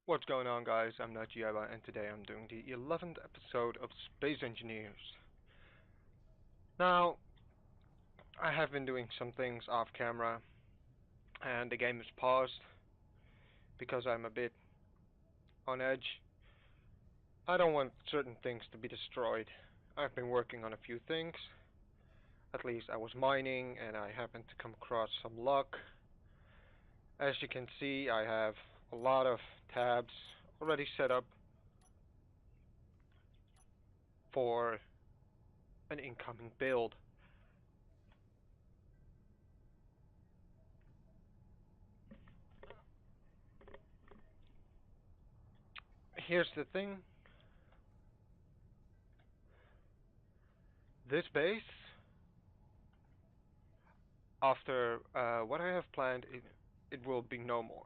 What's going on, guys? I'm Najiaba, and today I'm doing the 11th episode of Space Engineers. Now, I have been doing some things off camera, and the game is paused because I'm a bit on edge. I don't want certain things to be destroyed. I've been working on a few things. At least I was mining, and I happened to come across some luck. As you can see, I have a lot of tabs already set up for an incoming build. Here's the thing. This base, after what I have planned, it will be no more.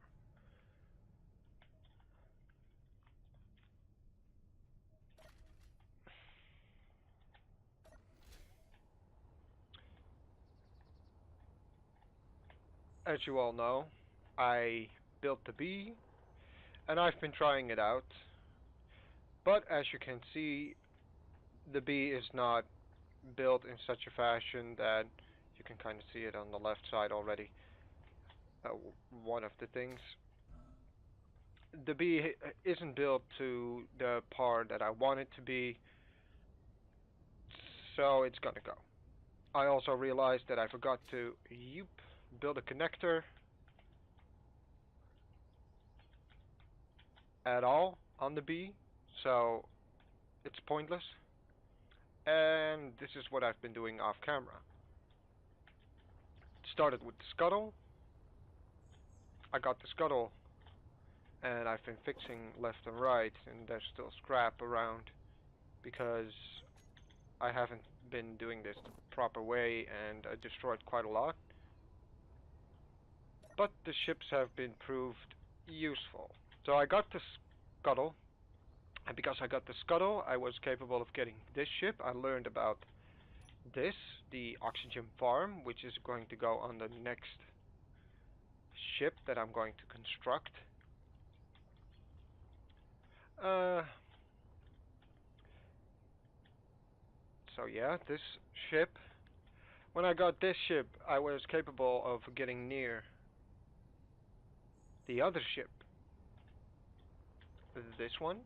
As you all know, I built the bee, and I've been trying it out. But as you can see, the bee is not built in such a fashion that you can kind of see it on the left side already. One of the things. The bee isn't built to the part that I want it to be, so it's gonna go. I also realized that I forgot to build a connector at all on the bee, so it's pointless. And this is what I've been doing off camera. Started with the scuttle. I got the scuttle, and I've been fixing left and right, and there's still scrap around because I haven't been doing this the proper way, and I destroyed quite a lot. But the ships have been proved useful. So I got the scuttle, and because I got the scuttle, I was capable of getting this ship. I learned about this, the oxygen farm, which is going to go on the next ship that I'm going to construct. So yeah, this ship. When I got this ship, I was capable of getting near the other ship. This one.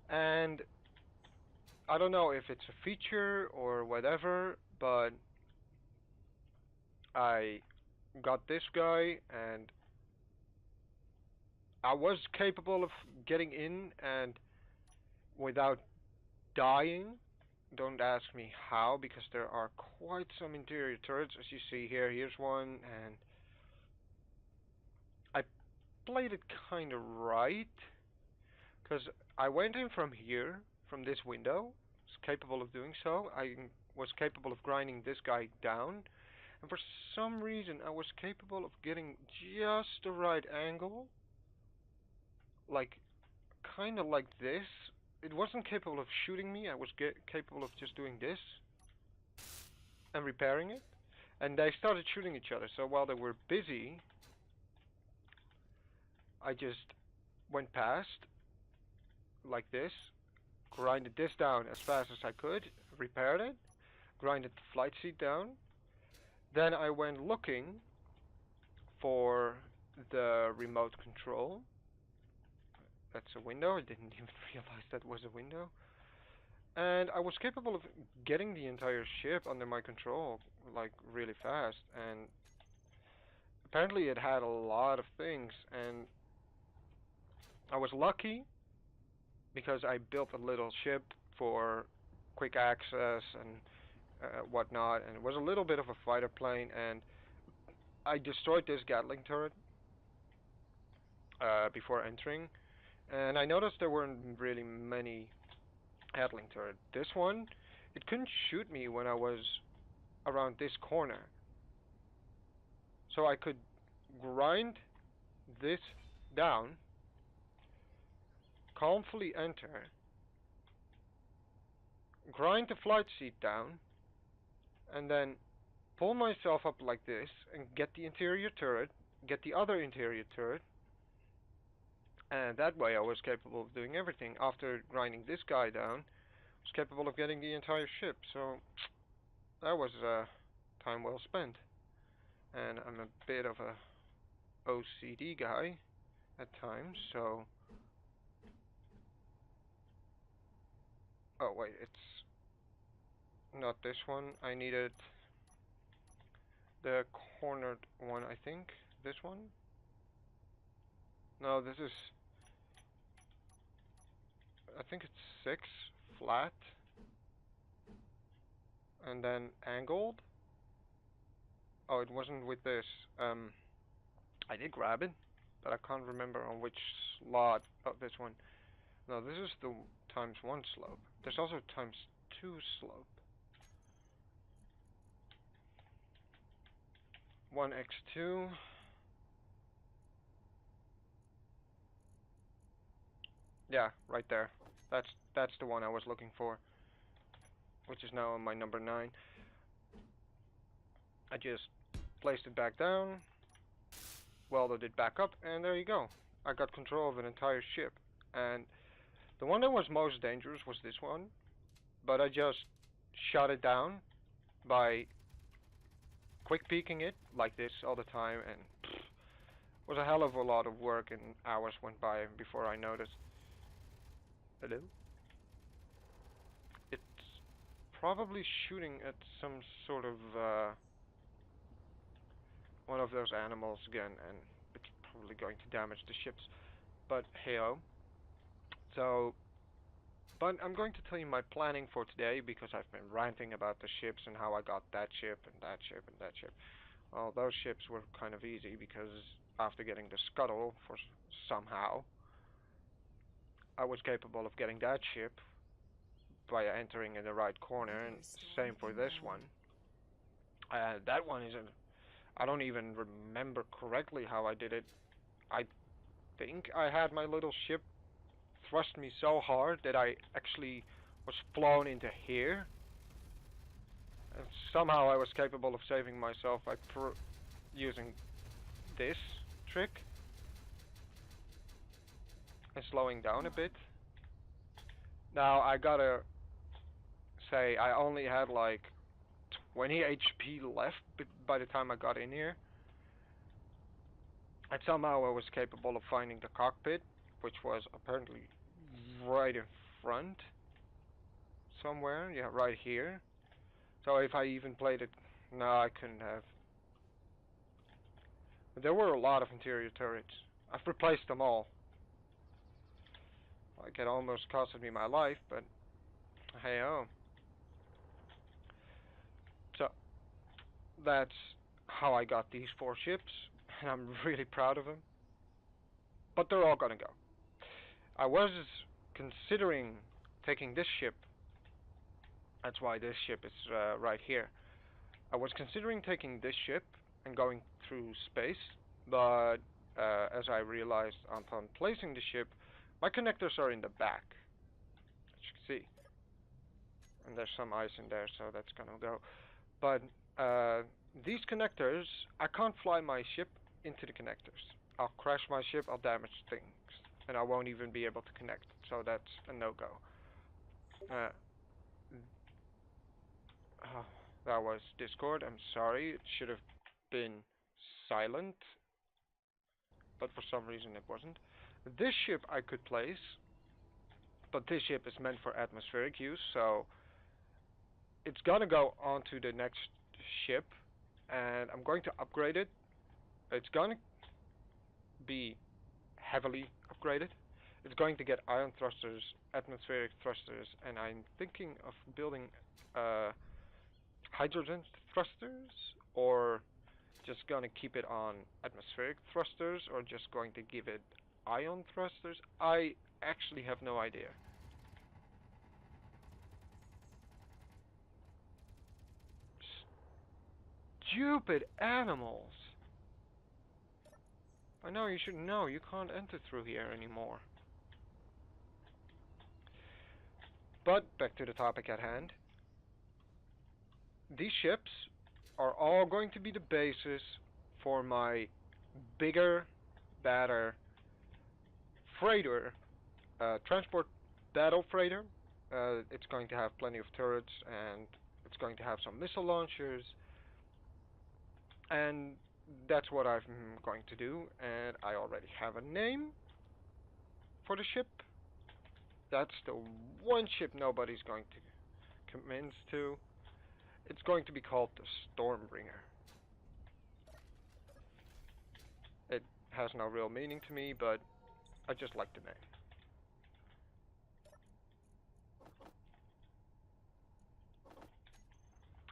And I don't know if it's a feature or whatever, but I got this guy, and I was capable of getting in and without dying. Don't ask me how, because there are quite some interior turrets, as you see here. Here's one, and I played it kind of right, because I went in from here, from this window. Was capable of doing so. I was capable of grinding this guy down, and for some reason I was capable of getting just the right angle, like kind of like this. It wasn't capable of shooting me. I was capable of just doing this and repairing it. And they started shooting each other. So while they were busy, I just went past like this, grinded this down as fast as I could, repaired it, grinded the flight seat down. Then I went looking for the remote control. That's a window. I didn't even realize that was a window. And I was capable of getting the entire ship under my control, like, really fast. And apparently it had a lot of things, and I was lucky because I built a little ship for quick access and whatnot, and it was a little bit of a fighter plane, and I destroyed this Gatling turret before entering, and I noticed there weren't really many Gatling turret. This one, it couldn't shoot me when I was around this corner. So I could grind this down, calmly enter, grind the flight seat down, and then pull myself up like this and get the interior turret, get the other interior turret, And that way I was capable of doing everything. After grinding this guy down, I was capable of getting the entire ship. So that was time well spent. And I'm a bit of a OCD guy at times, so... Oh wait, it's not this one. I needed the cornered one, I think. This one? No, this is... I think it's 6 flat and then angled. Oh, it wasn't with this. I did grab it, but I can't remember on which slot of this one. No, this is the ×1 slope. There's also ×2 slope. 1x2. Yeah, right there. That's the one I was looking for, which is now on my number 9. I just placed it back down, welded it back up, and there you go. I got control of an entire ship. And the one that was most dangerous was this one, but I just shot it down by quick peeking it like this all the time, and it was a hell of a lot of work, and hours went by before I noticed. Hello? It's probably shooting at some sort of one of those animals again, and it's probably going to damage the ships. But hey-oh. So, but I'm going to tell you my planning for today, because I've been ranting about the ships and how I got that ship and that ship and that ship. Well, those ships were kind of easy, because after getting the scuttle for somehow, I was capable of getting that ship by entering in the right corner, and same for this one. That one isn't... I don't even remember correctly how I did it. I think I had my little ship thrust me so hard that I actually was flown into here. And somehow I was capable of saving myself by using this trick and slowing down a bit. Now I gotta say, I only had like 20 HP left by the time I got in here. And somehow I was capable of finding the cockpit, which was apparently right in front somewhere. Yeah, right here. So if I even played it... No, I couldn't have. But there were a lot of interior turrets. I've replaced them all. Like, it almost costed me my life, but hey-oh. So, that's how I got these 4 ships, and I'm really proud of them. But they're all gonna go. I was considering taking this ship. That's why this ship is right here. I was considering taking this ship and going through space, but as I realized upon placing the ship, my connectors are in the back, as you can see. And there's some ice in there, so that's gonna go. But these connectors, I can't fly my ship into the connectors. I'll crash my ship, I'll damage things, and I won't even be able to connect. So that's a no-go. Oh, that was Discord. I'm sorry. It should have been silent, but for some reason it wasn't. This ship I could place, but this ship is meant for atmospheric use, so it's gonna go onto the next ship, and I'm going to upgrade it. It's gonna be heavily upgraded. It's going to get ion thrusters, atmospheric thrusters, and I'm thinking of building hydrogen thrusters, or just gonna keep it on atmospheric thrusters, or just going to give it ion thrusters. I actually have no idea. Stupid animals! I know you should know, you can't enter through here anymore. But back to the topic at hand. These ships are all going to be the basis for my bigger, badder freighter, transport battle freighter. It's going to have plenty of turrets, and it's going to have some missile launchers, and that's what I'm going to do. And I already have a name for the ship. That's the one ship nobody's going to convince to. It's going to be called the Stormbringer. It has no real meaning to me, but I just like the name.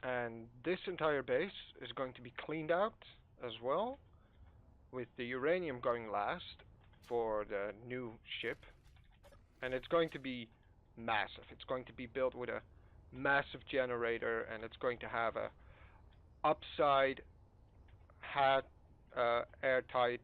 And this entire base is going to be cleaned out as well, with the uranium going last for the new ship. And it's going to be massive. It's going to be built with a massive generator, and it's going to have a upside hat, airtight,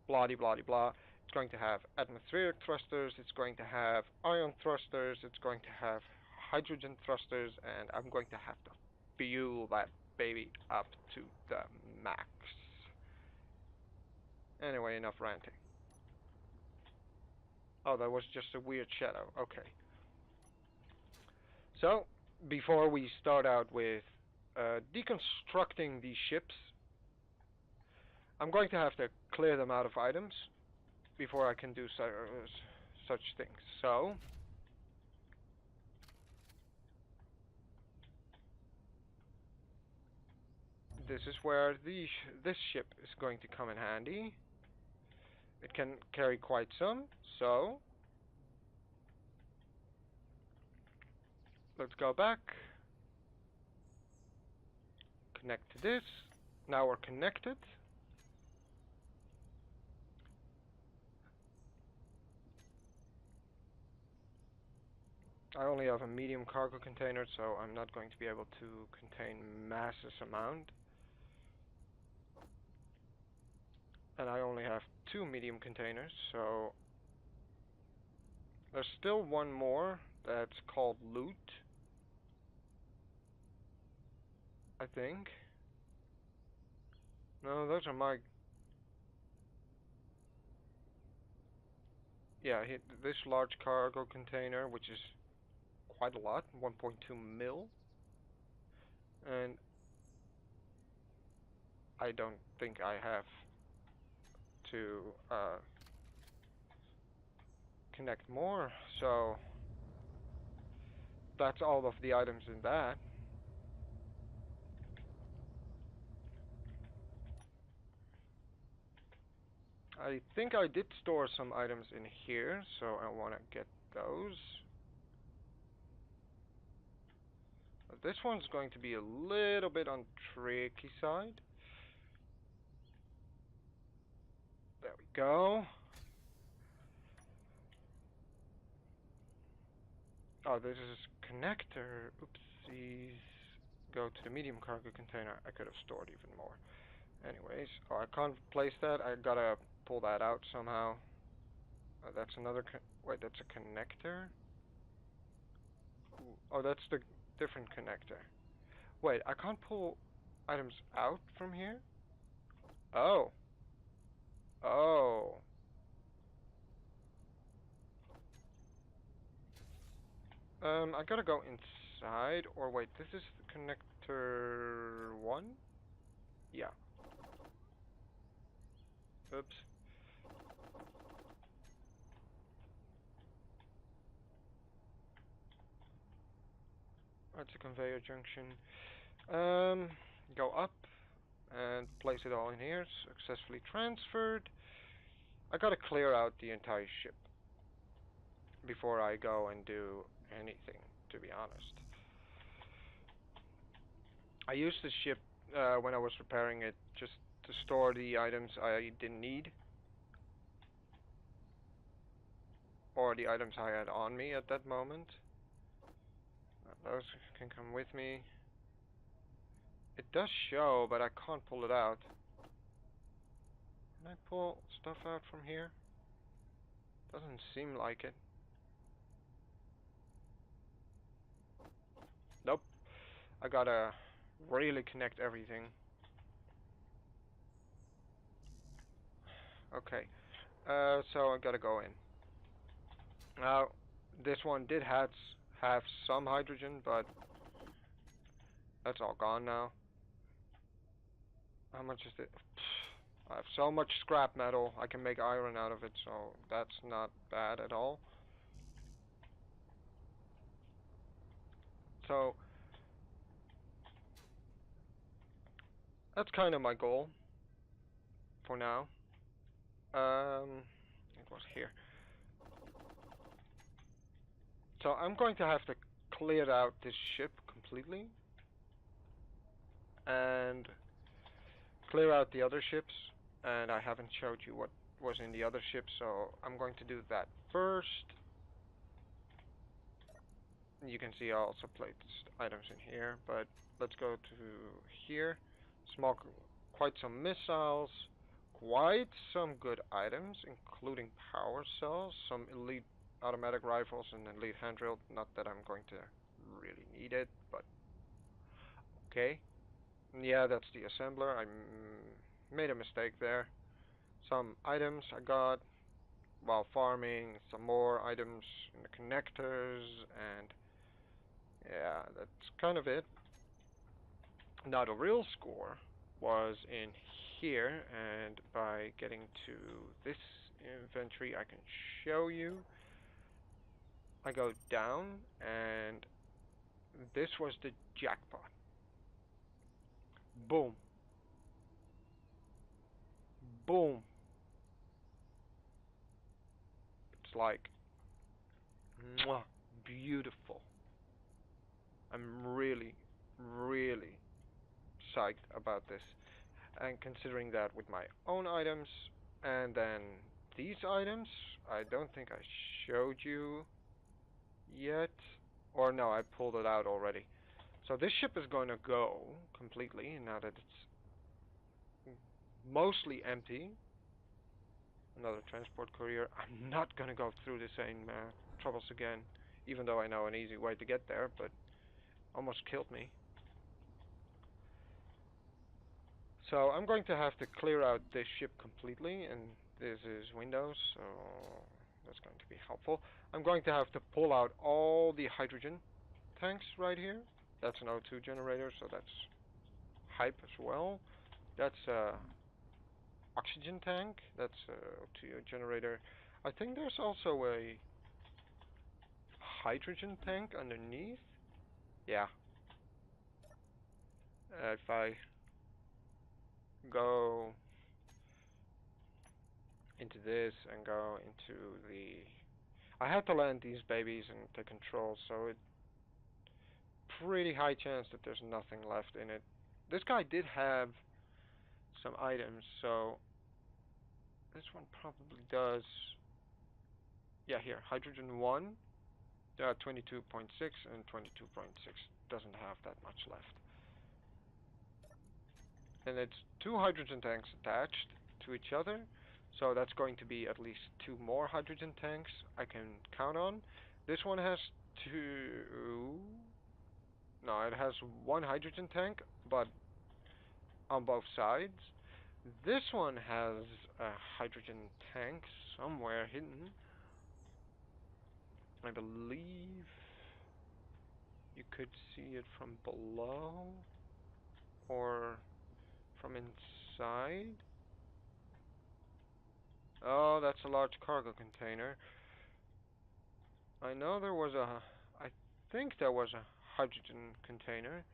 blah blah blah. It's going to have atmospheric thrusters. It's going to have ion thrusters. It's going to have hydrogen thrusters, and I'm going to have to fuel that baby up to the max. Anyway, enough ranting. Oh, that was just a weird shadow. Okay. So, before we start out with deconstructing these ships, I'm going to have to clear them out of items before I can do such things. So, this is where this ship is going to come in handy. It can carry quite some, so let's go back. Connect to this. Now we're connected. I only have a medium cargo container, so I'm not going to be able to contain massive amount. And I only have 2 medium containers, so there's still one more that's called loot, I think. No, those are my... Yeah, this large cargo container, which is quite a lot, 1.2 mil. And I don't think I have to connect more, so that's all of the items in that. I think I did store some items in here, so I want to get those. But this one's going to be a little bit on tricky side. There we go. Oh, this is connector. Oopsies. Go to the medium cargo container. I could have stored even more. Anyways, oh, I can't place that. I gotta pull that out somehow. That's another. Wait, that's a connector. Ooh. Oh, that's the different connector. Wait, I can't pull items out from here? Oh. Oh. I gotta go inside, or wait, this is connector 1? Yeah. Oops. That's a conveyor junction. Go up and place it all in here. Successfully transferred. I gotta clear out the entire ship before I go and do anything, to be honest. I used the ship when I was repairing it just to store the items I didn't need, or the items I had on me at that moment. Those can come with me. It does show, but I can't pull it out. Can I pull stuff out from here? Doesn't seem like it. Nope. I gotta really connect everything. Okay. So I gotta go in. Now, this one did have some hydrogen, but that's all gone now. How much is it? I have so much scrap metal, I can make iron out of it, so that's not bad at all. So, that's kind of my goal for now. It was here. So I'm going to have to clear out this ship completely and clear out the other ships. And I haven't showed you what was in the other ships, so I'm going to do that first. You can see I also placed items in here, but let's go to here. Small, quite some missiles, quite some good items, including power cells, some elite automatic rifles, and elite hand drill. Not that I'm going to really need it, but okay. Yeah, that's the assembler. I made a mistake there. Some items I got while farming, some more items in the connectors, and yeah, that's kind of it. Now the real score was in here, and by getting to this inventory I can show you. I go down, and this was the jackpot. Boom. Boom. It's like, mwah, beautiful. I'm really, really psyched about this. And considering that with my own items, and then these items, I don't think I showed you yet. Or no, I pulled it out already. So this ship is going to go completely now that it's mostly empty. Another transport courier. I'm not going to go through the same troubles again, even though I know an easy way to get there, but almost killed me. So I'm going to have to clear out this ship completely, and this is Windows, so that's going to be helpful. I'm going to have to pull out all the hydrogen tanks right here. That's an O2 generator, so that's hype as well. That's a oxygen tank. That's a O2 generator. I think there's also a hydrogen tank underneath. Yeah. If I go into this and go into the... I had to land these babies and take control, so it's pretty high chance that there's nothing left in it. This guy did have some items, so this one probably does. Yeah, here, hydrogen 1, 22.6 and 22.6. Doesn't have that much left. And it's two hydrogen tanks attached to each other, so that's going to be at least two more hydrogen tanks I can count on. This one has two... No, it has one hydrogen tank, but on both sides. This one has a hydrogen tank somewhere hidden. I believe you could see it from below or from inside. Oh, that's a large cargo container. I know there was a... I think there was a hydrogen container.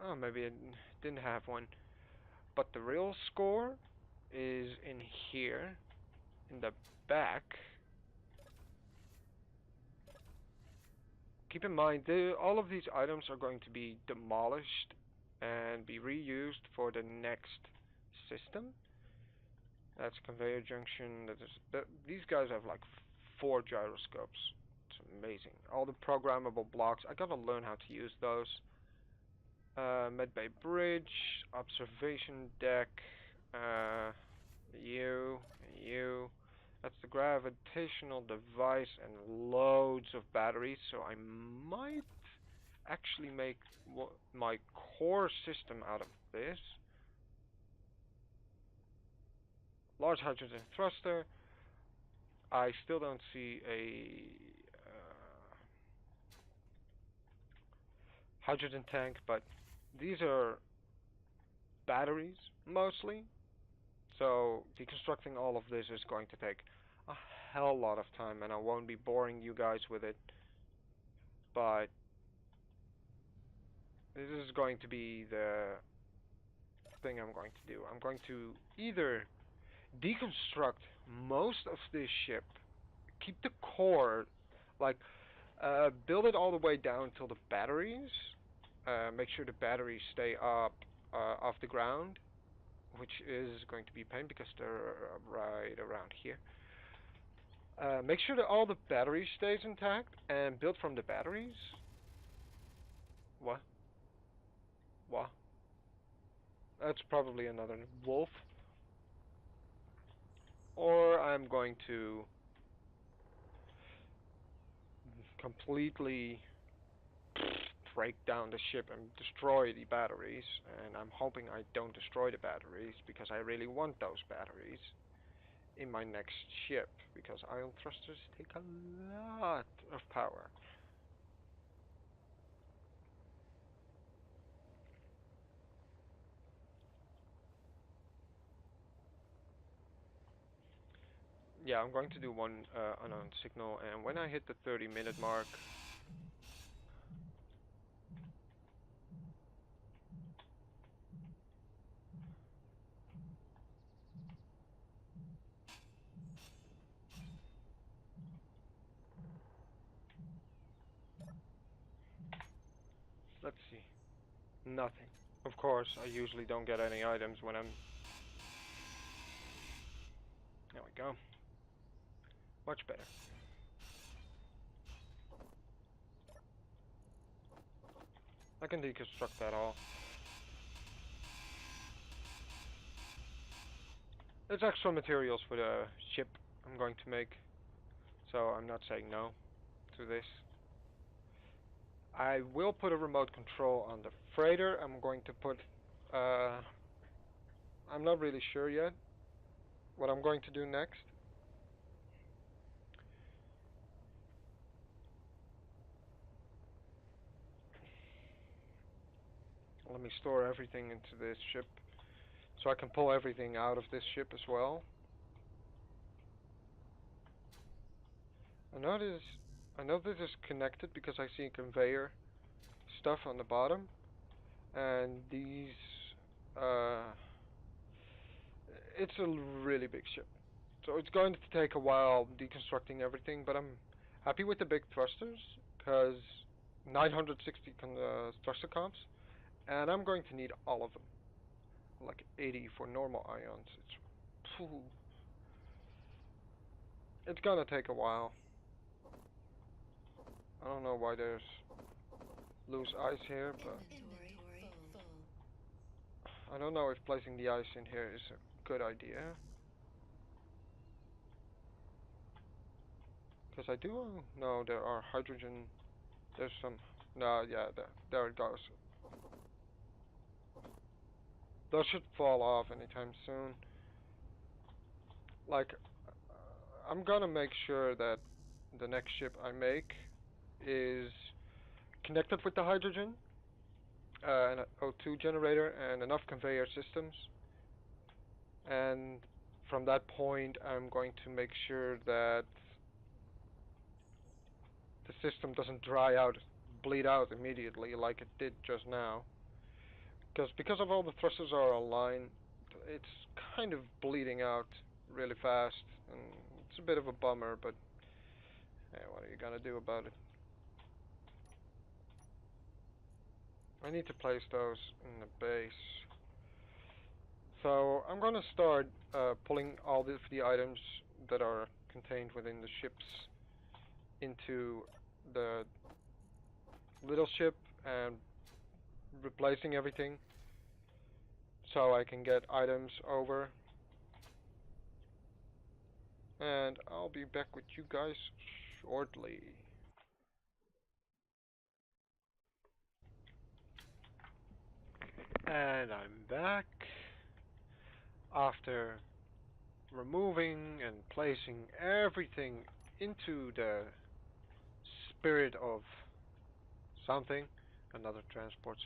Oh, maybe it didn't have one. But the real score is in here, in the back. Keep in mind, all of these items are going to be demolished and be reused for the next system. That's conveyor junction. These guys have like 4 gyroscopes. It's amazing. All the programmable blocks. I gotta learn how to use those. Medbay Bridge, observation deck, you, you. That's the gravitational device and loads of batteries. So I might actually make my core system out of this. Large hydrogen thruster. I still don't see a hydrogen tank, but these are batteries mostly. So deconstructing all of this is going to take a hell lot of time, and I won't be boring you guys with it. But this is going to be the thing I'm going to do. I'm going to either deconstruct most of this ship, keep the core, like build it all the way down till the batteries. Make sure the batteries stay up off the ground, which is going to be a pain because they're right around here. Make sure that all the battery stays intact and build from the batteries. What? What? That's probably another wolf. Or I'm going to completely break down the ship and destroy the batteries. And I'm hoping I don't destroy the batteries because I really want those batteries in my next ship because ion thrusters take a lot of power. Yeah, I'm going to do one unknown signal, and when I hit the 30-minute mark, let's see, nothing. Of course, I usually don't get any items when I'm... There we go. Much better. I can deconstruct that all. It's extra materials for the ship I'm going to make, so I'm not saying no to this. I will put a remote control on the freighter. I'm going to put... I'm not really sure yet what I'm going to do next. Let me store everything into this ship so I can pull everything out of this ship as well. I know this is connected because I see conveyor stuff on the bottom, and these it's a really big ship. So it's going to take a while deconstructing everything, but I'm happy with the big thrusters because 960 thruster comps, and I'm going to need all of them. Like 80 for normal ions. It's gonna take a while. I don't know why there's loose ice here, but I don't know if placing the ice in here is a good idea. Because I do know there are hydrogen. There's some. No, yeah, there it goes. Those should fall off anytime soon. Like, I'm gonna make sure that the next ship I make is connected with the hydrogen, an O2 generator, and enough conveyor systems. And from that point, I'm going to make sure that the system doesn't dry out, bleed out immediately like it did just now. Because of all the thrusters are aligned, it's kind of bleeding out really fast, and it's a bit of a bummer, but hey, what are you gonna do about it? I need to place those in the base. So I'm gonna start pulling all the items that are contained within the ships into the little ship and replacing everything so I can get items over. And I'll be back with you guys shortly. And I'm back after removing and placing everything into the spirit of something, another transport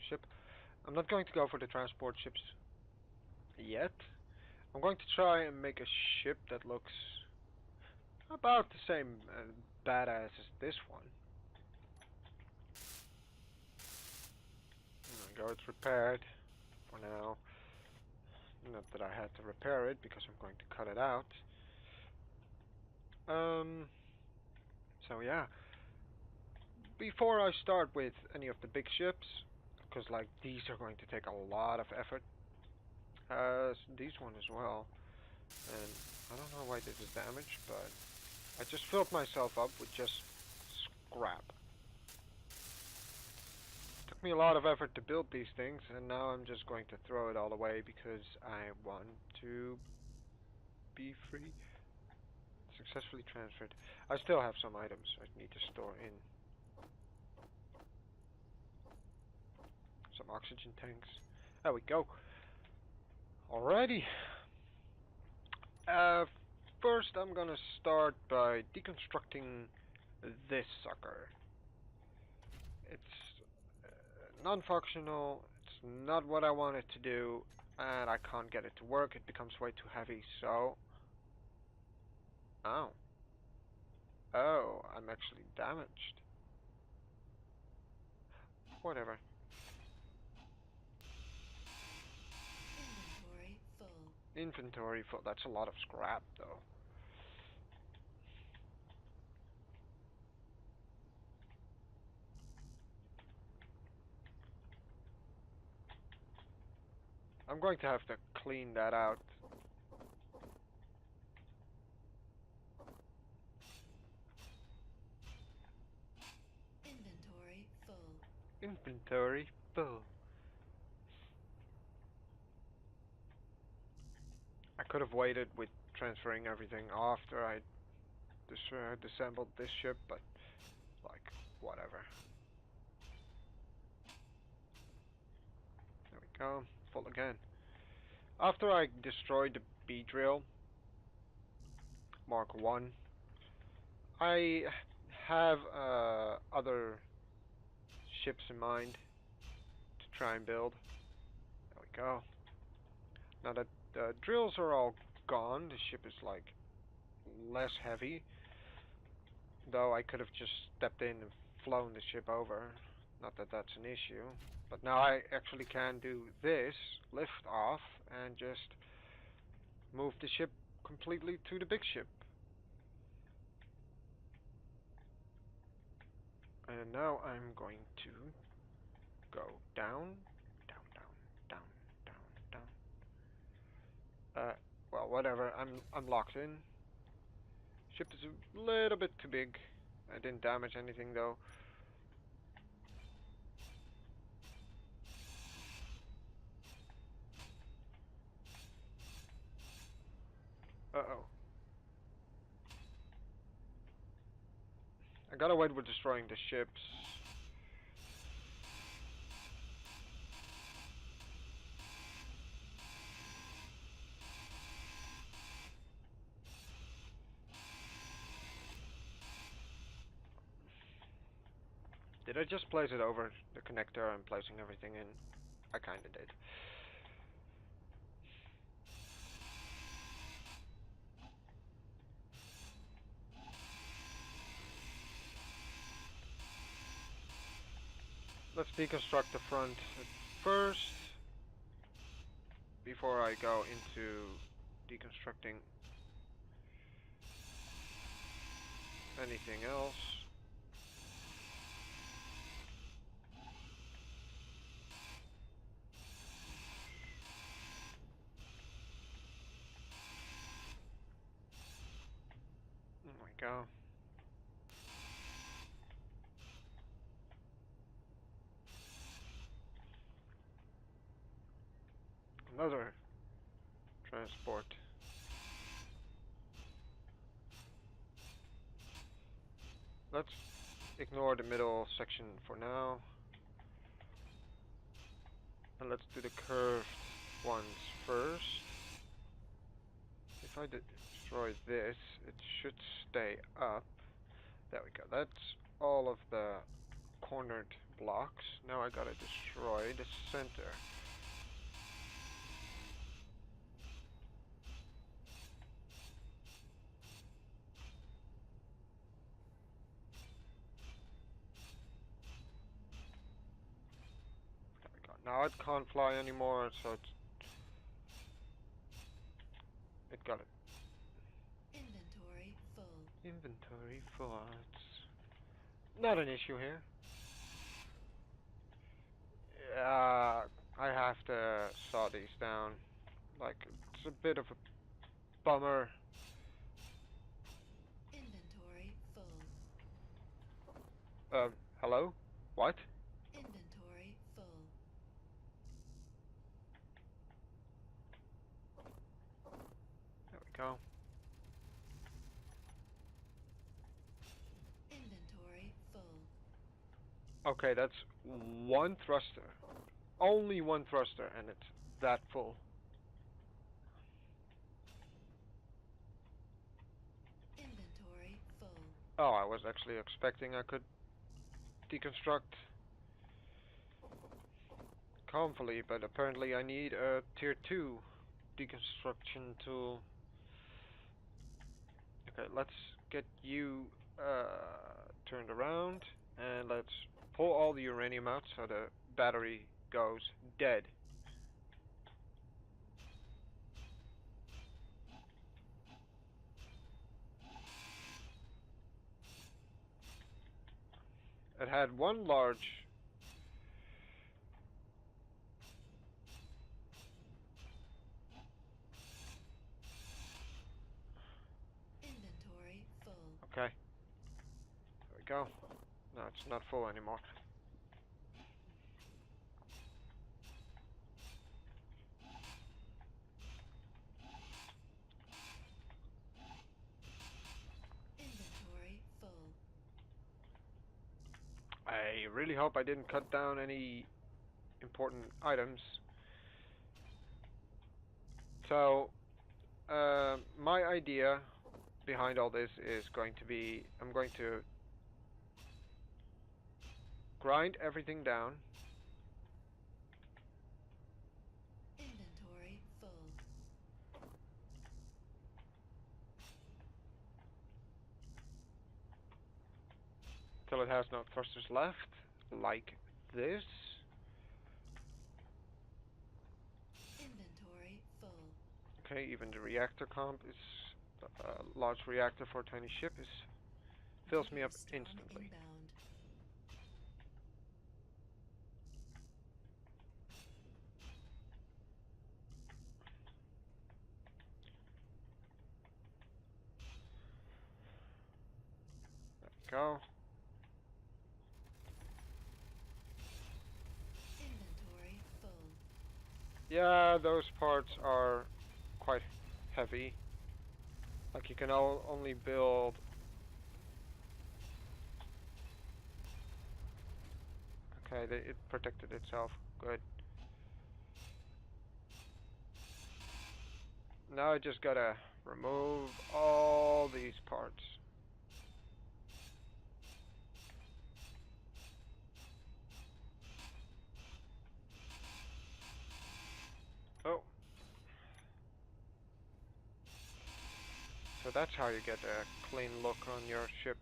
ship. I'm not going to go for the transport ships yet. I'm going to try and make a ship that looks about the same badass as this one. There we go, it's repaired for now. Not that I had to repair it because I'm going to cut it out. So yeah. Before I start with any of the big ships, because like these are going to take a lot of effort. These one as well. And I don't know why this is damaged, but I just filled myself up with just scrap. Took me a lot of effort to build these things, and now I'm just going to throw it all away because I want to be free. Successfully transferred. I still have some items I need to store in. Some oxygen tanks. There we go. Alrighty. Uh, First I'm gonna start by deconstructing this sucker. It's non-functional, it's not what I wanted to do, and I can't get it to work. It becomes way too heavy, so... Oh. Oh, I'm actually damaged. Whatever. Inventory full. Inventory full. That's a lot of scrap, though. I'm going to have to clean that out. Inventory full. Inventory full. I could have waited with transferring everything after I disassembled this ship, but like, whatever. There we go, full again. After I destroyed the Beedrill Mark 1, I have other ships in mind to try and build. There we go. Now that the drills are all gone, the ship is like less heavy. Though I could have just stepped in and flown the ship over. Not that that's an issue. But now I actually can do this, lift off, and just move the ship completely to the big ship. And now I'm going to go down, down, down, down, down, down. Well, whatever. I'm locked in. Ship is a little bit too big. I didn't damage anything though. Uh-oh. I got away with destroying the ships. Did I just place it over the connector and placing everything in? I kinda did. Let's deconstruct the front first, before I go into deconstructing anything else. There we go. Another transport. Let's ignore the middle section for now. And let's do the curved ones first. If I destroy this, it should stay up. There we go. That's all of the cornered blocks. Now I gotta destroy the center. There we go. Now it can't fly anymore, so it got it. Inventory full. Inventory full. It's not an issue here. I have to saw these down. Like, it's a bit of a bummer. Inventory full. Hello? What? Inventory full. There we go. Inventory full. Okay, that's one thruster. Only one thruster, and it's that full. Inventory full. Oh, I was actually expecting I could deconstruct comfortably, but apparently I need a tier 2 deconstruction tool. Okay, let's get you turned around, and let's pull all the uranium out so the battery goes dead. It had one large Inventory full. okay, there we go. No, it's not full anymore. Inventory full. I really hope I didn't cut down any important items. So, my idea behind all this is going to be, I'm going to grind everything down. Inventory full. Till it has no thrusters left, like this. Inventory full. Okay, even the reactor comp is a large reactor for a tiny ship is fills me up Storm instantly. inbound. There we go. Inventory full. Yeah, those parts are quite heavy. Like you can only build. Okay, it protected itself. Good. Now I just gotta remove all these parts. Oh. So that's how you get a clean look on your ship.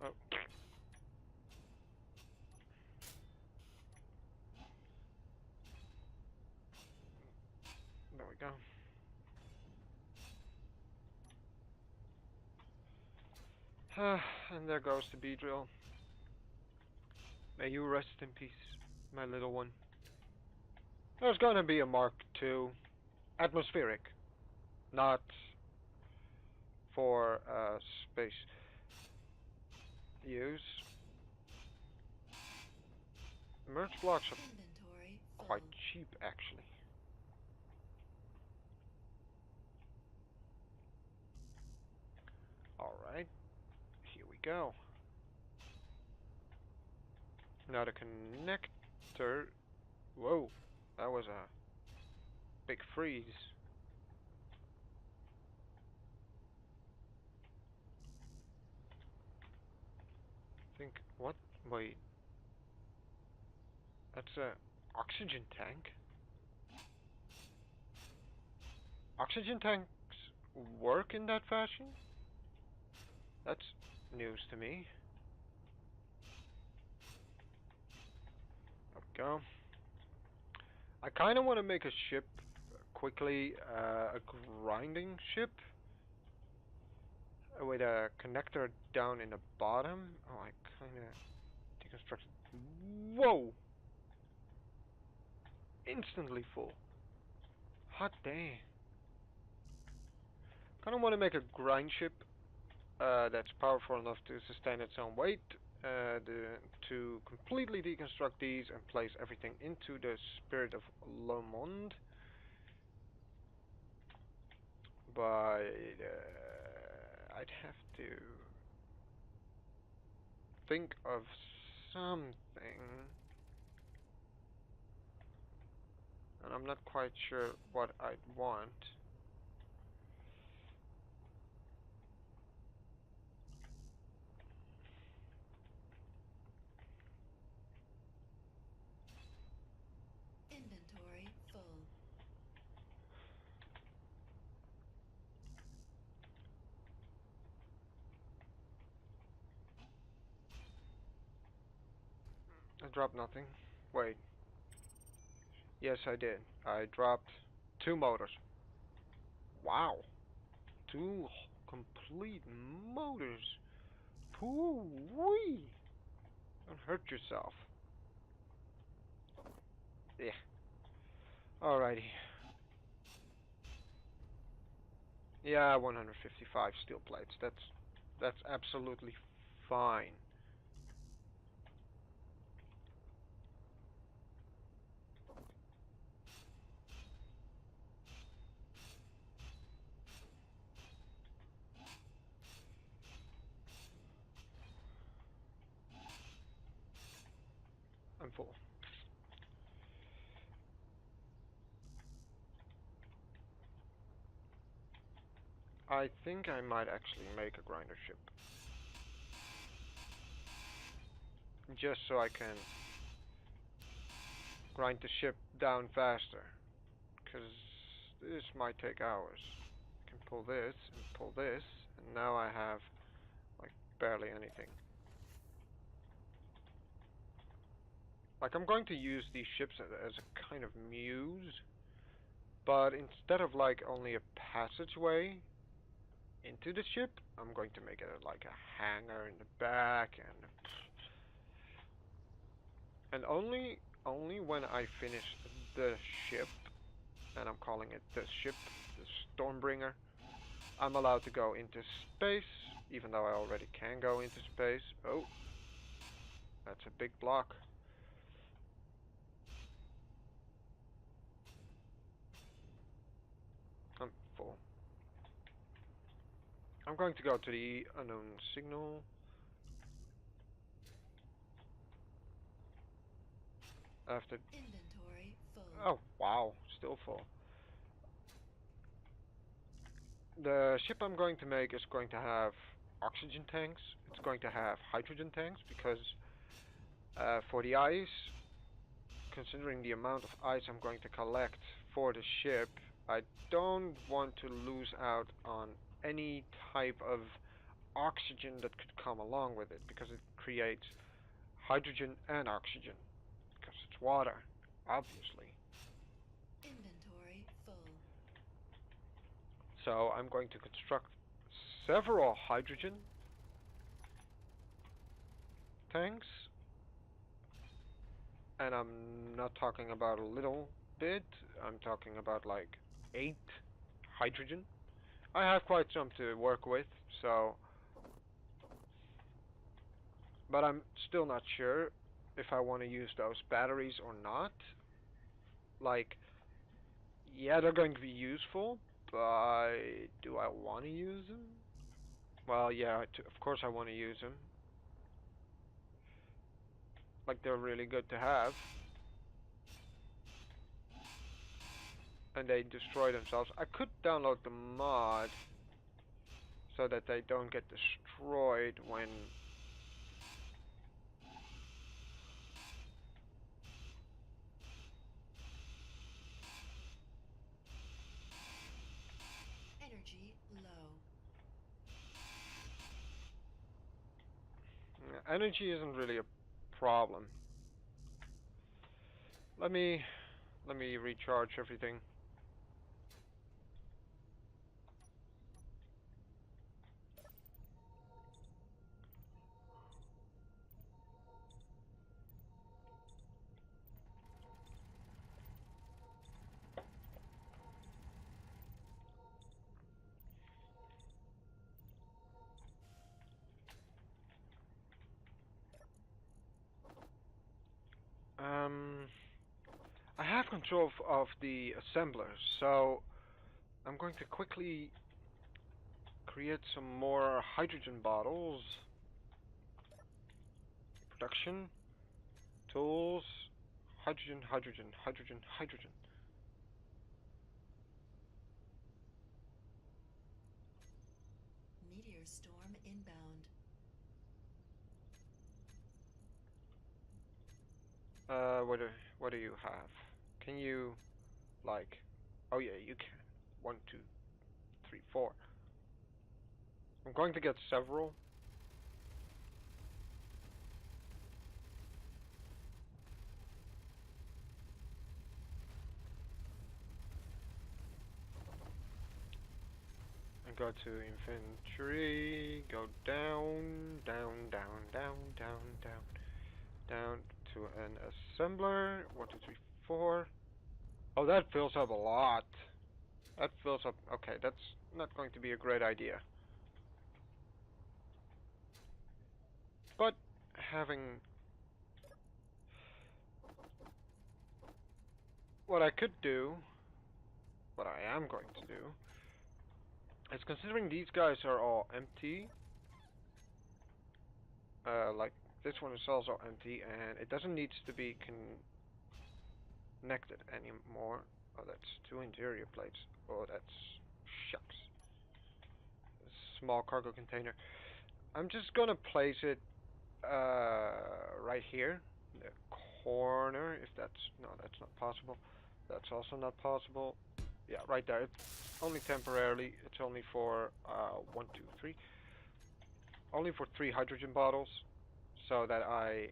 Oh. There we go. And there goes the Beedrill. May you rest in peace, my little one. There's gonna be a Mark II. Atmospheric. Not for space use. Merge blocks are Inventory full. quite cheap, actually. Alright, here we go. Now the connector. Whoa, that was a big freeze. Think, what? Wait, that's a oxygen tank? Oxygen tanks work in that fashion? That's news to me. There we go. I kind of want to make a ship quickly, a grinding ship with a connector down in the bottom. Oh, I kind of deconstructed. Whoa! Instantly full. Hot dang. Kind of want to make a grind ship that's powerful enough to sustain its own weight, to completely deconstruct these and place everything into the Spirit of Le Monde. But I'd have to think of something, and I'm not quite sure what I'd want. Inventory full. I dropped nothing. Wait. Yes, I did. I dropped 2 motors. Wow. 2 complete motors. Poo-wee. Don't hurt yourself. Yeah. Alrighty. Yeah, 155 steel plates. That's absolutely fine. I'm full. I think I might actually make a grinder ship. Just so I can grind the ship down faster. Because this might take hours. I can pull this and pull this, and now I have like barely anything. Like, I'm going to use these ships as a kind of muse, but instead of like only a passageway into the ship, I'm going to make it like a hangar in the back, and only when I finish the ship, and I'm calling it the ship, the Stormbringer, I'm allowed to go into space, even though I already can go into space. Oh, that's a big block. I'm full. I'm going to go to the unknown signal. After. Inventory full. Oh, wow, still full. The ship I'm going to make is going to have oxygen tanks. It's going to have hydrogen tanks because for the ice, considering the amount of ice I'm going to collect for the ship, I don't want to lose out on any type of oxygen that could come along with it, because it creates hydrogen and oxygen, because it's water, obviously. Inventory full. So I'm going to construct several hydrogen tanks, and I'm not talking about a little bit, I'm talking about like 8 hydrogen. I have quite some to work with, so, but I'm still not sure if I want to use those batteries or not. Like, yeah, they're going to be useful, but do I want to use them? Well, yeah, of course I want to use them. Like, they're really good to have. And they destroy themselves. I could download the mod so that they don't get destroyed when... Energy low. Energy isn't really a problem. Let me recharge everything. Um, I have control of the assembler, so I'm going to quickly create some more hydrogen bottles. Production, tools, hydrogen, hydrogen, hydrogen, hydrogen. Meteor storm inbound. What do you have? Can you, like, oh yeah, you can. One, two, three, four. I'm going to get several. And go to inventory, go down, down, down, down, down, down, down to an assembler. One, two, three, four. Oh, that fills up a lot. That fills up. Okay, that's not going to be a great idea. But having what I could do, what I am going to do, is considering these guys are all empty, like this one is also empty, and it doesn't need to be connected anymore. Oh, that's two interior plates. Oh, that's shucks. Small cargo container. I'm just gonna place it right here, in the corner. If that's no, that's not possible. That's also not possible. Yeah, right there. It's only temporarily. It's only for one, two, three. Only for 3 hydrogen bottles, so that I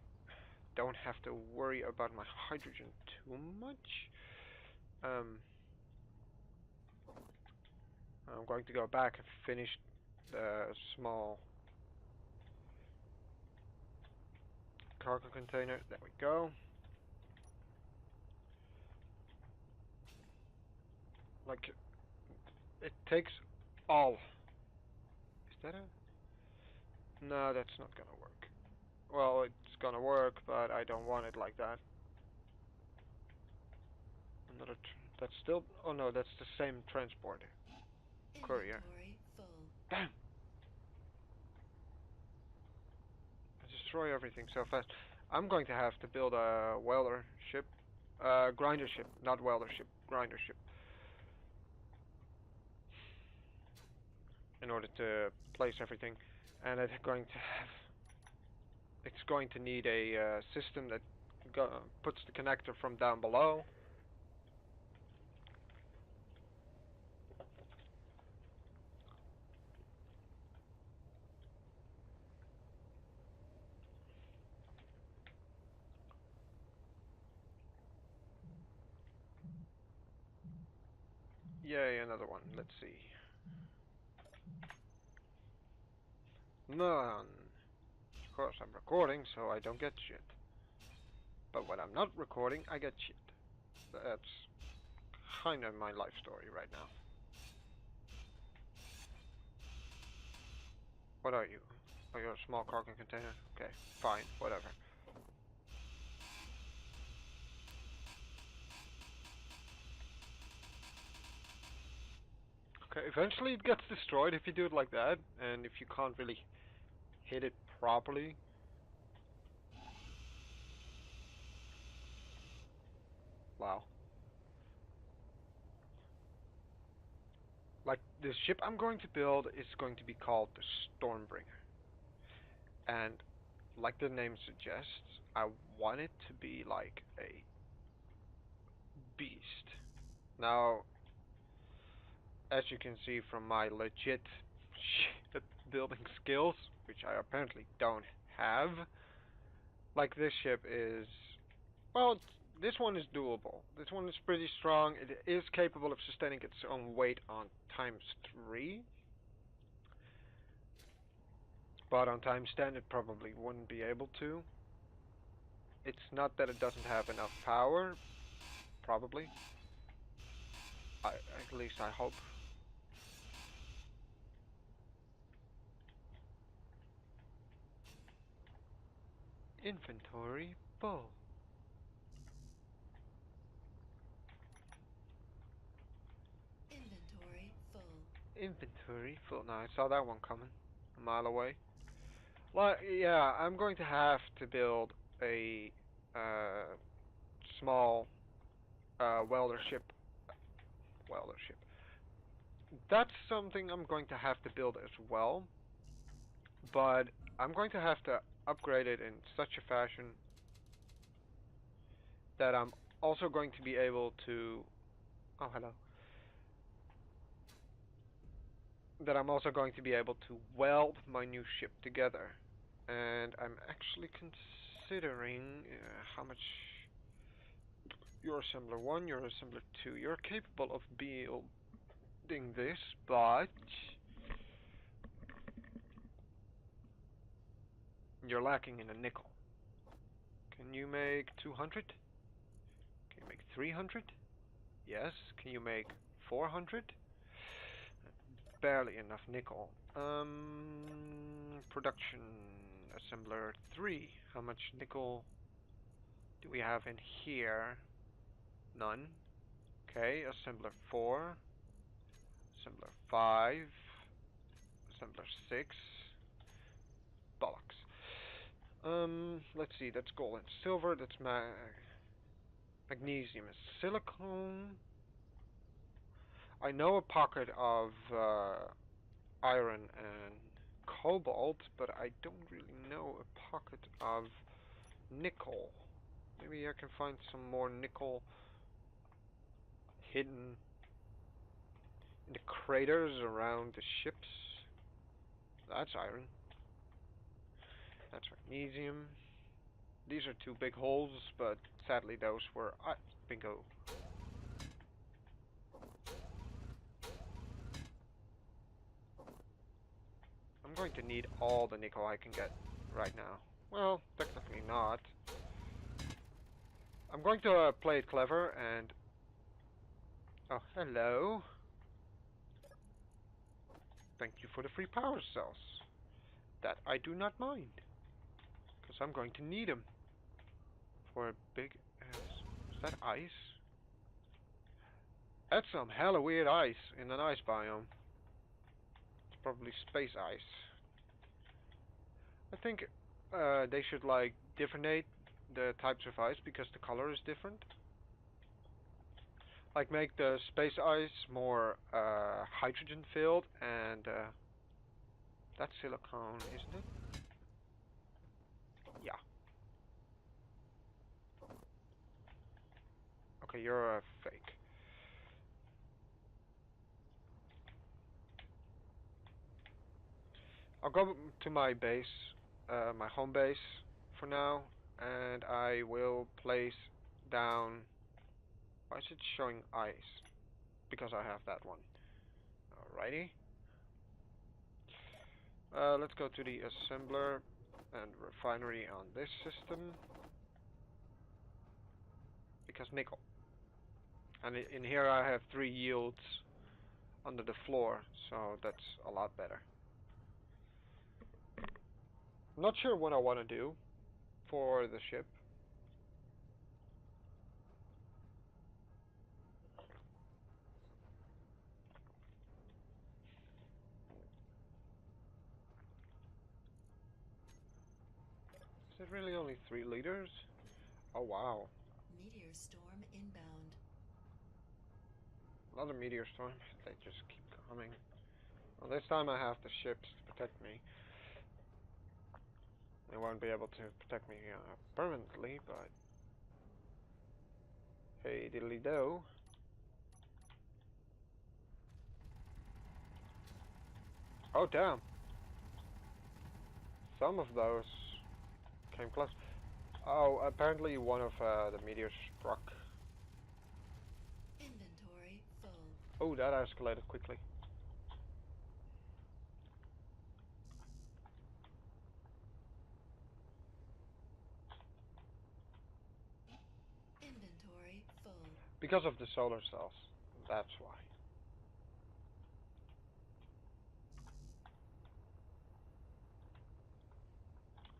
don't have to worry about my hydrogen too much. Um, I'm going to go back and finish the small cargo container. There we go. Like, it takes all. Is that a... No, that's not gonna work. Well, it's gonna work, but I don't want it like that. Another... That's still... Oh no, that's the same transporter. Courier. Inventory full. Damn! I destroy everything so fast. I'm going to have to build a welder ship. Grinder ship, not welder ship. Grinder ship. In order to place everything. And it's going to have... It's going to need a system that puts the connector from down below. Yay, another one. Let's see. None. Of course, I'm recording, so I don't get shit. But when I'm not recording, I get shit. That's kind of my life story right now. What are you? Oh, you're a small cargo container? Okay, fine, whatever. Okay, eventually it gets destroyed if you do it like that, and if you can't really hit it properly. Wow. Like, the ship I'm going to build is going to be called the Stormbringer. And, like the name suggests, I want it to be like a beast. Now, as you can see from my legit building skills, which I apparently don't have, like this ship is, well, this one is doable. This one is pretty strong. It is capable of sustaining its own weight on times 3. But on times 10 it probably wouldn't be able to. It's not that it doesn't have enough power, probably. At least I hope. Inventory full. Inventory full. Inventory full. Now I saw that one coming a mile away. Well, yeah, I'm going to have to build a small welder ship. Welder ship. That's something I'm going to have to build as well, but I'm going to have to upgrade it in such a fashion that I'm also going to be able to. Oh, hello. That I'm also going to be able to weld my new ship together. And I'm actually considering how much. You're assembler 1, you're assembler 2. You're capable of building this, but you're lacking in a nickel. Can you make 200? Can you make 300? Yes. Can you make 400? Barely enough nickel. Production assembler 3. How much nickel do we have in here? None. Okay, assembler 4. Assembler 5. Assembler 6. Bollocks. Let's see, that's gold and silver, that's magnesium is silicone. I know a pocket of iron and cobalt, but I don't really know a pocket of nickel. Maybe I can find some more nickel hidden in the craters around the ships. That's iron. That's magnesium. These are 2 big holes, but sadly those were... bingo. I'm going to need all the nickel I can get right now. Well, technically not. I'm going to play it clever and... Oh, hello. Thank you for the free power cells. That I do not mind. Because I'm going to need them. For a big ass... Is that ice? That's some hella weird ice in an ice biome. It's probably space ice. I think they should like differentiate the types of ice because the color is different. Like make the space ice more hydrogen filled and that's silicone, isn't it? Yeah. Okay, you're a fake. I'll go to my base, my home base for now, and I will place down... Why is it showing ice? Because I have that one. Alrighty. Let's go to the assembler and refinery on this system. Because nickel. And in here I have 3 yields under the floor, so that's a lot better. I'm not sure what I want to do for the ship. Is it really only 3 liters? Oh wow. Meteor storm inbound. Another meteor storm. They just keep coming. Well, this time I have the ships to protect me. They won't be able to protect me permanently, but hey diddly do. Oh damn. Some of those came close. Oh, apparently one of the meteors struck. Inventory full. Oh, that escalated quickly. Inventory full. Because of the solar cells. That's why.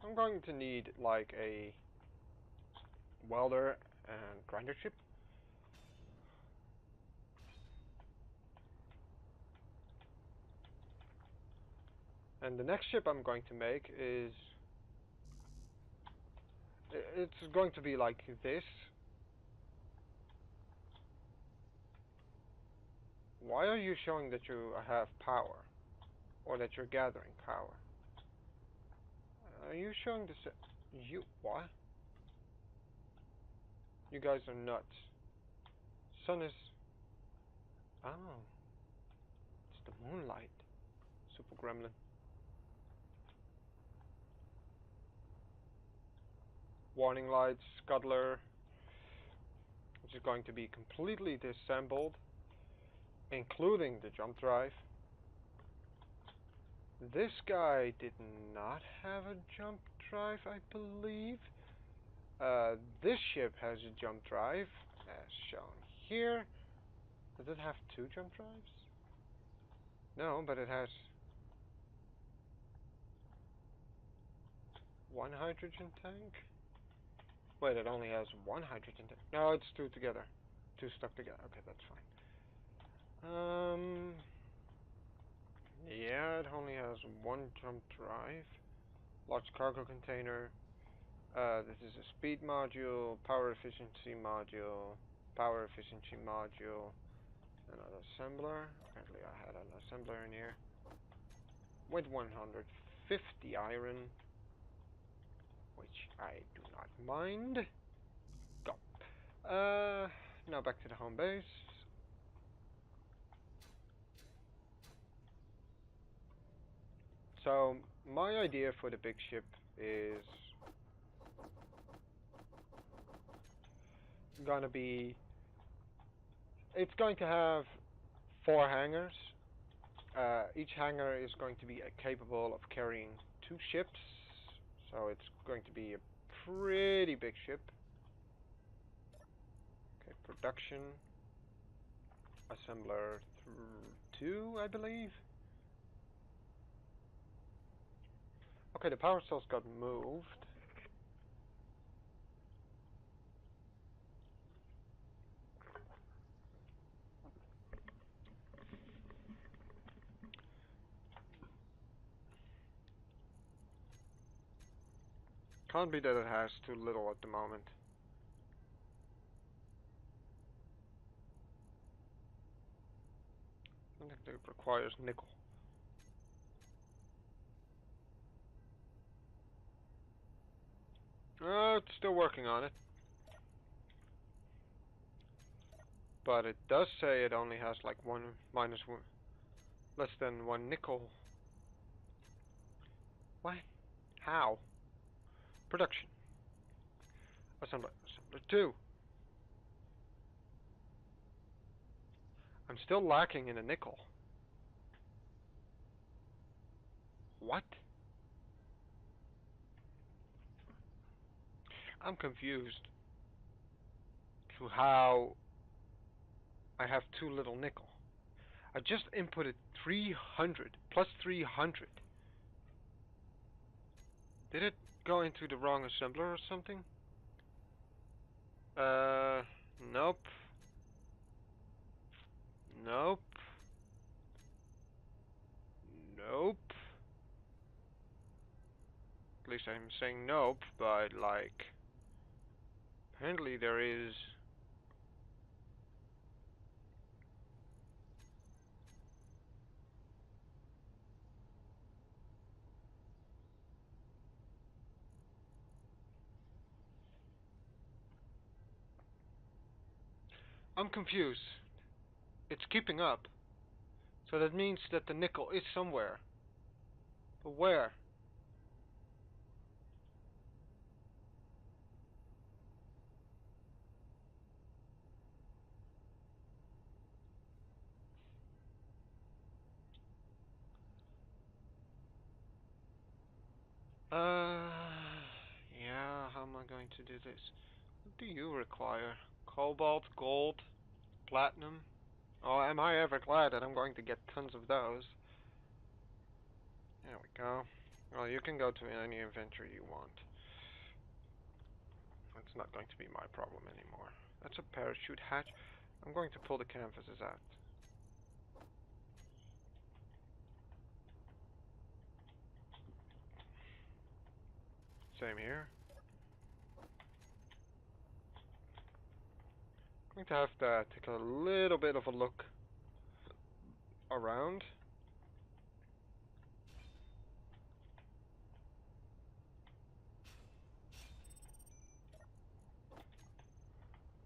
I'm going to need like a welder and grinder ship. And the next ship I'm going to make is... It's going to be like this. Why are you showing that you have power? Or that you're gathering power? Are you showing this... You... What? You guys are nuts. Sun is... Oh. It's the moonlight. Super gremlin. Warning lights, scuttler. Which is going to be completely disassembled. Including the jump drive. This guy did not have a jump drive, I believe. This ship has a jump drive, as shown here. Does it have 2 jump drives? No, but it has 1 hydrogen tank. Wait, it only has 1 hydrogen tank. No, it's 2 together. 2 stuck together. Okay, that's fine. Yeah, it only has 1 jump drive. Large cargo container. This is a speed module, power efficiency module, another assembler. Apparently I had an assembler in here. With 150 iron, which I do not mind. Go. Now back to the home base. So, my idea for the big ship is gonna be... It's going to have 4 hangars. Each hangar is going to be capable of carrying 2 ships. So it's going to be a pretty big ship. Okay, production. Assembler 2, I believe. Okay, the power cells got moved. Can't be that it has too little at the moment. I think it requires nickel. It's still working on it. But it does say it only has like less than 1 nickel. What? How? Production. Assembler 2. I'm still lacking in a nickel. What? I'm confused to how I have too little nickel. I just inputted 300 plus 300. Did it go into the wrong assembler or something? Nope. Nope. Nope. At least I'm saying nope, but like, apparently there is. I'm confused. It's keeping up. So that means that the nickel is somewhere. But where? Yeah, how am I going to do this? What do you require? Cobalt, gold, platinum? Oh, am I ever glad that I'm going to get tons of those. There we go. Well, you can go to any inventory you want. It's not going to be my problem anymore. That's a parachute hatch. I'm going to pull the canvases out. Same here. I'm going to have to take a little bit of a look around.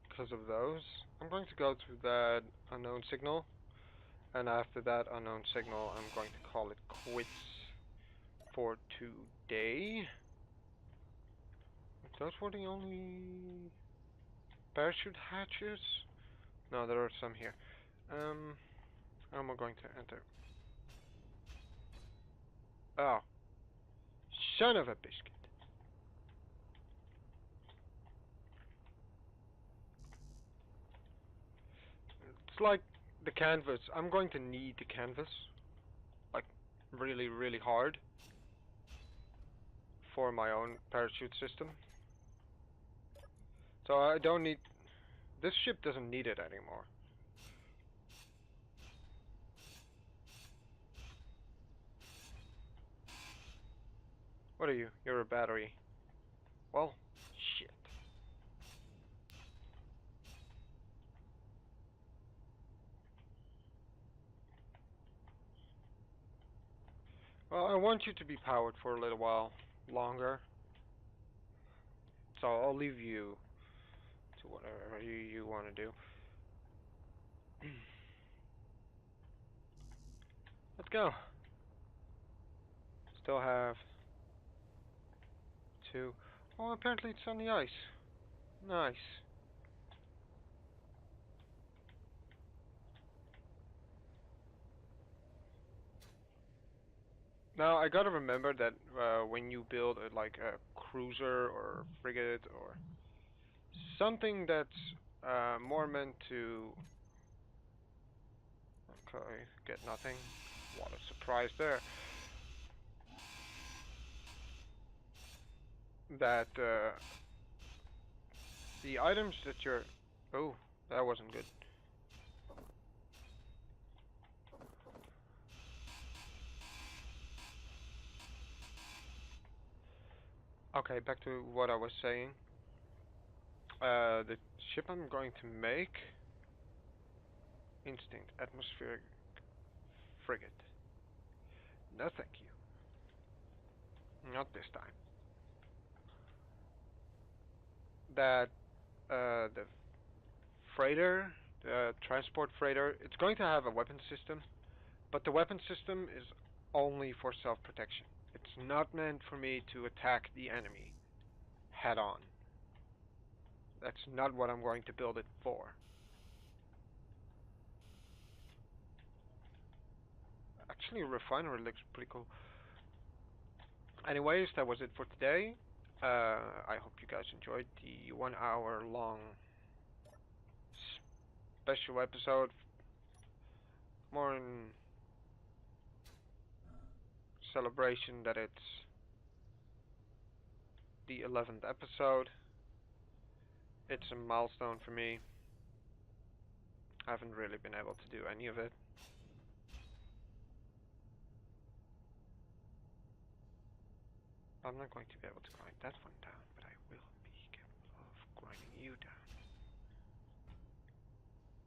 Because of those. I'm going to go to that unknown signal. And after that unknown signal, I'm going to call it quits for today. Those were the only parachute hatches? No, there are some here. How am I going to enter? Oh, son of a biscuit. It's like the canvas. I'm going to need the canvas, like really, really hard for my own parachute system. So I don't need. This ship doesn't need it anymore. What are you? You're a battery. Well, shit. Well, I want you to be powered for a little while longer. So I'll leave you to whatever you want to do. Let's go. Still have two. Oh, apparently it's on the ice. Nice. Now I gotta remember that when you build like a cruiser or frigate or something that's more meant to, okay, get nothing. What a surprise there. That the items that you're, oh, that wasn't good. Okay, back to what I was saying. The ship I'm going to make, Instinct Atmospheric Frigate. No, thank you. Not this time. That the freighter, the transport freighter, it's going to have a weapon system, but the weapon system is only for self-protection. It's not meant for me to attack the enemy head on. That's not what I'm going to build it for. Actually, a refinery looks pretty cool. Anyways, that was it for today. I hope you guys enjoyed the 1 hour long special episode. More in celebration that it's the 11th episode. It's a milestone for me. I haven't really been able to do any of it. I'm not going to be able to grind that one down, but I will be capable of grinding you down.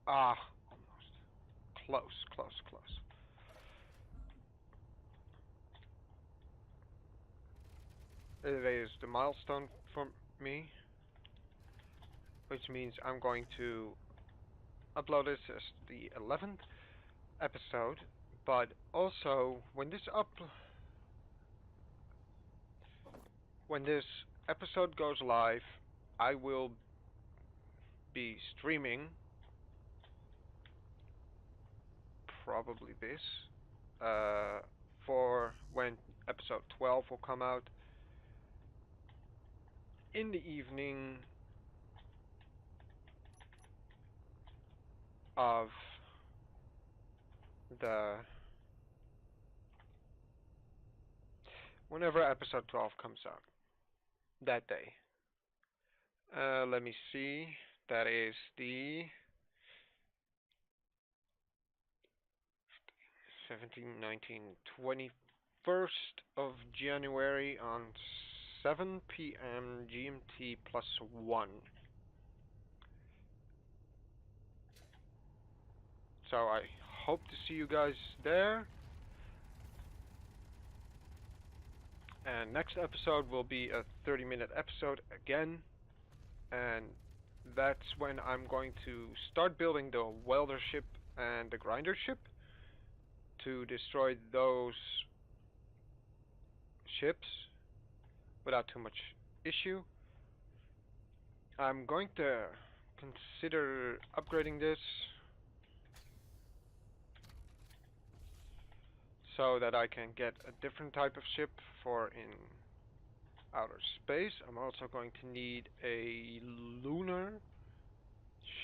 Ah, almost. Close, close, close. It is the milestone for me, which means I'm going to upload this as the 11th episode, but also when this episode goes live, I will be streaming probably this for when episode 12 will come out in the evening of the whenever episode 12 comes out that day. Let me see. That is the 17th, 19th, 21st of January on 7 p.m. GMT plus 1. So I hope to see you guys there. And next episode will be a 30-minute episode again. And that's when I'm going to start building the welder ship and the grinder ship to destroy those ships without too much issue. I'm going to consider upgrading this so that I can get a different type of ship for in outer space. I'm also going to need a lunar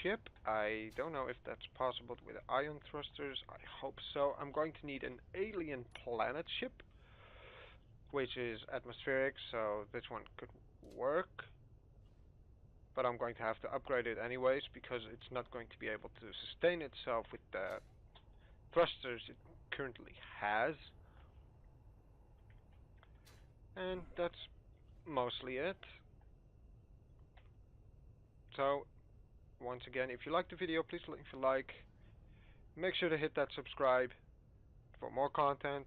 ship. I don't know if that's possible with ion thrusters. I hope so. I'm going to need an alien planet ship, which is atmospheric, so this one could work. But I'm going to have to upgrade it anyways because it's not going to be able to sustain itself with the thrusters it currently has. And that's mostly it. So, once again, if you liked the video, please leave a like. Make sure to hit that subscribe for more content.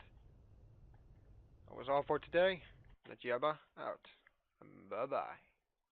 That was all for today. Najaba out. Bye bye.